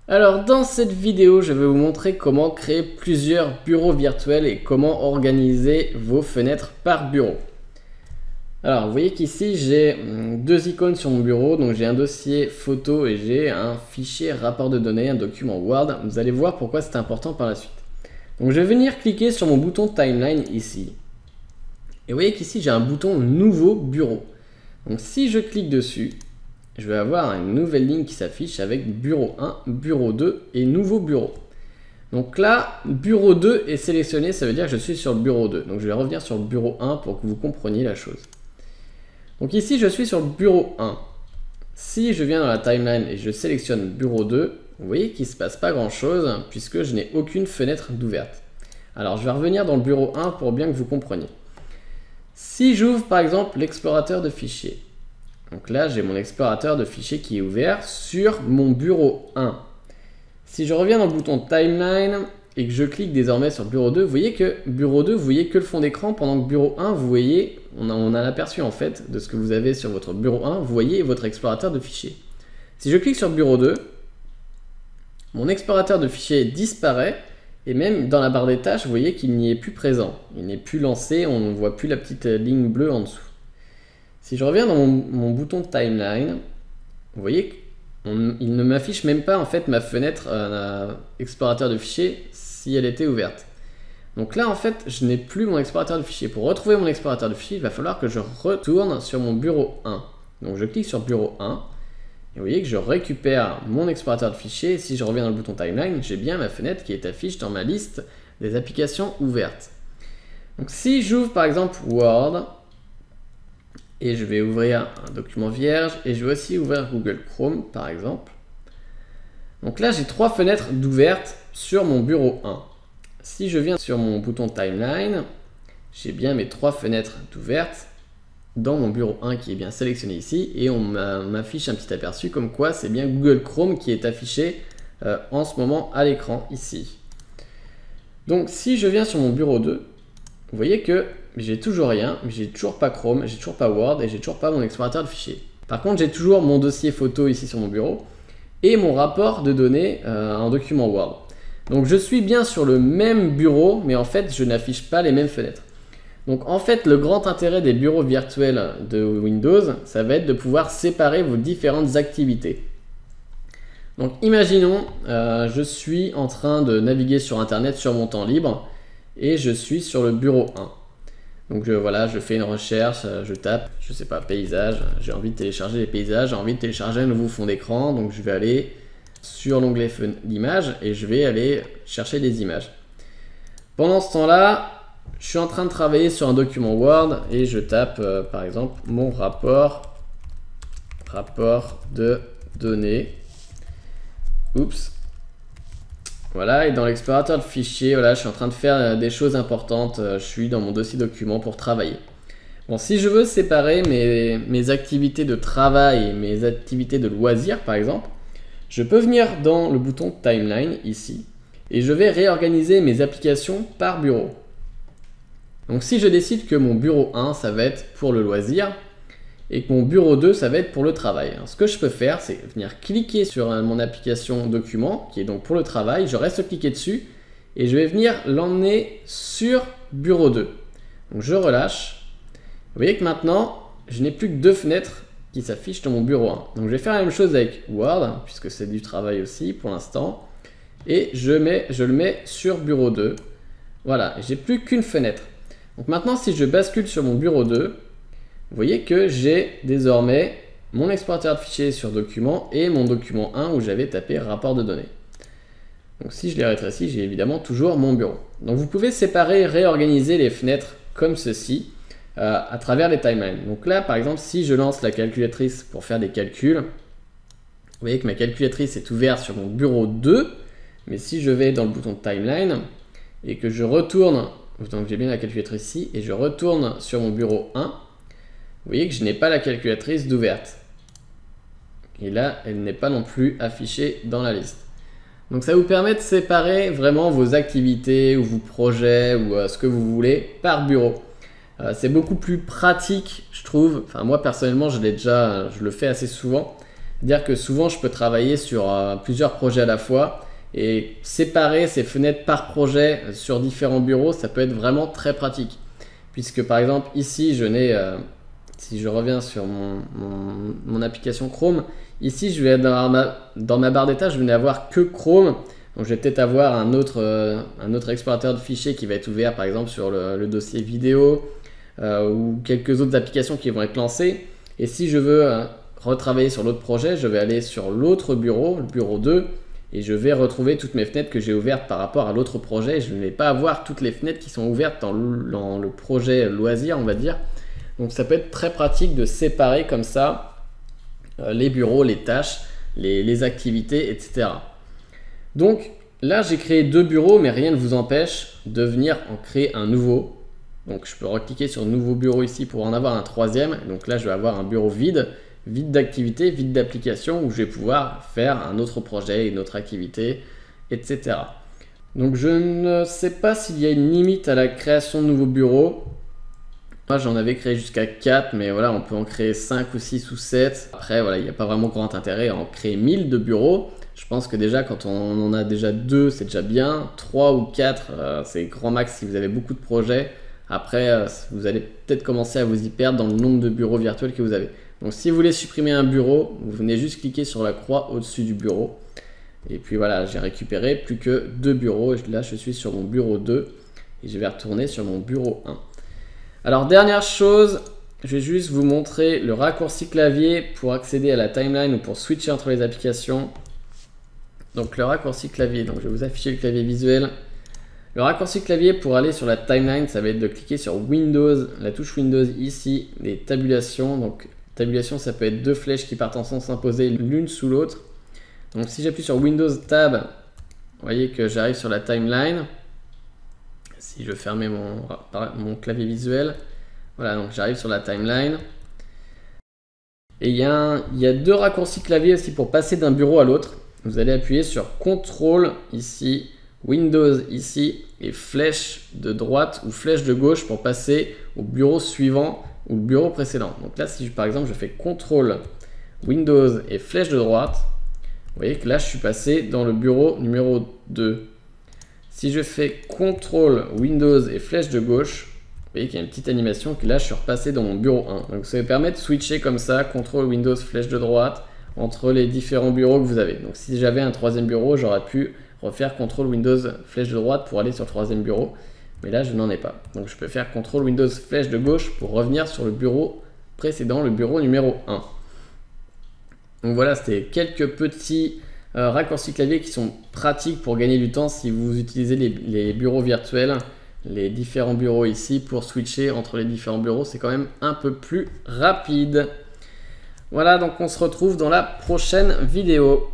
Alors dans cette vidéo, je vais vous montrer comment créer plusieurs bureaux virtuels et comment organiser vos fenêtres par bureau. Alors vous voyez qu'ici j'ai deux icônes sur mon bureau, donc j'ai un dossier photo et j'ai un fichier rapport de données, un document Word. Vous allez voir pourquoi c'est important par la suite. Donc je vais venir cliquer sur mon bouton Timeline ici. Et vous voyez qu'ici j'ai un bouton Nouveau bureau. Donc si je clique dessus, je vais avoir une nouvelle ligne qui s'affiche avec bureau 1, bureau 2 et nouveau bureau. Donc là, bureau 2 est sélectionné, ça veut dire que je suis sur le bureau 2. Donc je vais revenir sur le bureau 1 pour que vous compreniez la chose. Donc ici, je suis sur le bureau 1. Si je viens dans la timeline et je sélectionne bureau 2, vous voyez qu'il ne se passe pas grand chose puisque je n'ai aucune fenêtre d'ouverte. Alors je vais revenir dans le bureau 1 pour bien que vous compreniez. Si j'ouvre par exemple l'explorateur de fichiers, donc là, j'ai mon explorateur de fichiers qui est ouvert sur mon bureau 1. Si je reviens dans le bouton Timeline et que je clique désormais sur bureau 2, vous voyez que bureau 2, vous voyez que le fond d'écran, pendant que bureau 1, vous voyez, on a l'aperçu en fait de ce que vous avez sur votre bureau 1, vous voyez votre explorateur de fichiers. Si je clique sur bureau 2, mon explorateur de fichiers disparaît et même dans la barre des tâches, vous voyez qu'il n'y est plus présent. Il n'est plus lancé, on ne voit plus la petite ligne bleue en dessous. Si je reviens dans mon bouton de timeline, vous voyez qu'il ne m'affiche même pas en fait ma fenêtre explorateur de fichiers si elle était ouverte. Donc là en fait je n'ai plus mon explorateur de fichiers. Pour retrouver mon explorateur de fichiers, il va falloir que je retourne sur mon bureau 1. Donc je clique sur bureau 1 et vous voyez que je récupère mon explorateur de fichiers. Et si je reviens dans le bouton timeline, j'ai bien ma fenêtre qui est affichée dans ma liste des applications ouvertes. Donc si j'ouvre par exemple Word, et je vais ouvrir un document vierge et je vais aussi ouvrir Google Chrome par exemple. Donc là j'ai trois fenêtres d'ouvertes sur mon bureau 1. Si je viens sur mon bouton Timeline, j'ai bien mes trois fenêtres d'ouvertes dans mon bureau 1 qui est bien sélectionné ici et on m'affiche un petit aperçu comme quoi c'est bien Google Chrome qui est affiché en ce moment à l'écran ici. Donc si je viens sur mon bureau 2, vous voyez que j'ai toujours rien, j'ai toujours pas Chrome, j'ai toujours pas Word et j'ai toujours pas mon explorateur de fichiers. Par contre, j'ai toujours mon dossier photo ici sur mon bureau et mon rapport de données en document Word. Donc je suis bien sur le même bureau, mais en fait, je n'affiche pas les mêmes fenêtres. Donc en fait, le grand intérêt des bureaux virtuels de Windows, ça va être de pouvoir séparer vos différentes activités. Donc imaginons, je suis en train de naviguer sur Internet sur mon temps libre et je suis sur le bureau 1. Donc voilà, je fais une recherche, je tape, je sais pas, paysage, j'ai envie de télécharger les paysages, j'ai envie de télécharger un nouveau fond d'écran, donc je vais aller sur l'onglet d'image et je vais aller chercher des images. Pendant ce temps-là, je suis en train de travailler sur un document Word et je tape par exemple mon rapport de données. Oups. Voilà, et dans l'explorateur de fichiers, voilà, je suis en train de faire des choses importantes. Je suis dans mon dossier document pour travailler. Bon, si je veux séparer mes activités de travail et mes activités de loisirs, par exemple, je peux venir dans le bouton Timeline, ici, et je vais réorganiser mes applications par bureau. Donc si je décide que mon bureau 1, ça va être pour le loisir, et que mon bureau 2, ça va être pour le travail. Alors, ce que je peux faire, c'est venir cliquer sur mon application document, qui est donc pour le travail, je reste cliqué dessus, et je vais venir l'emmener sur bureau 2. Donc je relâche. Vous voyez que maintenant, je n'ai plus que deux fenêtres qui s'affichent dans mon bureau 1. Donc je vais faire la même chose avec Word, puisque c'est du travail aussi pour l'instant, et je le mets sur bureau 2. Voilà, j'ai plus qu'une fenêtre. Donc maintenant, si je bascule sur mon bureau 2, vous voyez que j'ai désormais mon explorateur de fichiers sur document et mon document 1 où j'avais tapé rapport de données. Donc si je les rétrécis, j'ai évidemment toujours mon bureau. Donc vous pouvez séparer, réorganiser les fenêtres comme ceci à travers les timelines. Donc là par exemple, si je lance la calculatrice pour faire des calculs, vous voyez que ma calculatrice est ouverte sur mon bureau 2, mais si je vais dans le bouton de timeline et que je retourne, donc j'ai bien la calculatrice ici, et je retourne sur mon bureau 1, vous voyez que je n'ai pas la calculatrice d'ouverte. Et là, elle n'est pas non plus affichée dans la liste. Donc ça vous permet de séparer vraiment vos activités ou vos projets ou ce que vous voulez par bureau. C'est beaucoup plus pratique, je trouve. Enfin, moi personnellement, je le fais assez souvent C'est-à-dire que souvent je peux travailler sur plusieurs projets à la fois et séparer ces fenêtres par projet sur différents bureaux, ça peut être vraiment très pratique. Puisque par exemple ici je n'ai, si je reviens sur mon application Chrome, ici je vais dans ma barre d'état, je vais n'avoir que Chrome. Donc je vais peut-être avoir un autre explorateur de fichiers qui va être ouvert par exemple sur le dossier vidéo ou quelques autres applications qui vont être lancées. Et si je veux retravailler sur l'autre projet, je vais aller sur l'autre bureau, le bureau 2, et je vais retrouver toutes mes fenêtres que j'ai ouvertes par rapport à l'autre projet. Je ne vais pas avoir toutes les fenêtres qui sont ouvertes dans le projet loisir, on va dire. Donc ça peut être très pratique de séparer comme ça les bureaux, les tâches, les activités, etc. Donc là, j'ai créé 2 bureaux, mais rien ne vous empêche de venir en créer un nouveau. Donc je peux recliquer sur nouveau bureau ici pour en avoir un 3e. Donc là, je vais avoir un bureau vide d'activité, vide d'application, où je vais pouvoir faire un autre projet, une autre activité, etc. Donc je ne sais pas s'il y a une limite à la création de nouveaux bureaux. Moi j'en avais créé jusqu'à 4, mais voilà, on peut en créer 5 ou 6 ou 7. Après voilà, il n'y a pas vraiment grand intérêt à en créer 1000 de bureaux. Je pense que déjà quand on en a déjà 2, c'est déjà bien. 3 ou 4, c'est grand max si vous avez beaucoup de projets. Après, vous allez peut-être commencer à vous y perdre dans le nombre de bureaux virtuels que vous avez. Donc si vous voulez supprimer un bureau, vous venez juste cliquer sur la croix au-dessus du bureau. Et puis voilà, j'ai récupéré plus que 2 bureaux. Là, je suis sur mon bureau 2 et je vais retourner sur mon bureau 1. Alors, dernière chose, je vais juste vous montrer le raccourci clavier pour accéder à la timeline ou pour switcher entre les applications. Donc le raccourci clavier, donc je vais vous afficher le clavier visuel. Le raccourci clavier pour aller sur la timeline, ça va être de cliquer sur Windows, la touche Windows ici, les tabulations. Donc tabulation, ça peut être 2 flèches qui partent en sens opposé l'une sous l'autre. Donc si j'appuie sur Windows Tab, vous voyez que j'arrive sur la timeline. Si je fermais mon clavier visuel, voilà, donc j'arrive sur la timeline. Et il y a 2 raccourcis clavier aussi pour passer d'un bureau à l'autre. Vous allez appuyer sur CTRL ici, Windows ici, et flèche de droite ou flèche de gauche pour passer au bureau suivant ou le bureau précédent. Donc là, si par exemple je fais CTRL, Windows et flèche de droite, vous voyez que là je suis passé dans le bureau numéro 2. Si je fais CTRL, Windows et flèche de gauche, vous voyez qu'il y a une petite animation que là je suis repassé dans mon bureau 1. Donc ça me permet de switcher comme ça, CTRL, Windows, flèche de droite, entre les différents bureaux que vous avez. Donc si j'avais un 3e bureau, j'aurais pu refaire CTRL, Windows, flèche de droite pour aller sur le 3e bureau. Mais là, je n'en ai pas. Donc je peux faire CTRL, Windows, flèche de gauche pour revenir sur le bureau précédent, le bureau numéro 1. Donc voilà, c'était quelques petits raccourcis clavier qui sont pratiques pour gagner du temps si vous utilisez les bureaux virtuels, les différents bureaux ici pour switcher entre les différents bureaux. C'est quand même un peu plus rapide. Voilà, donc on se retrouve dans la prochaine vidéo.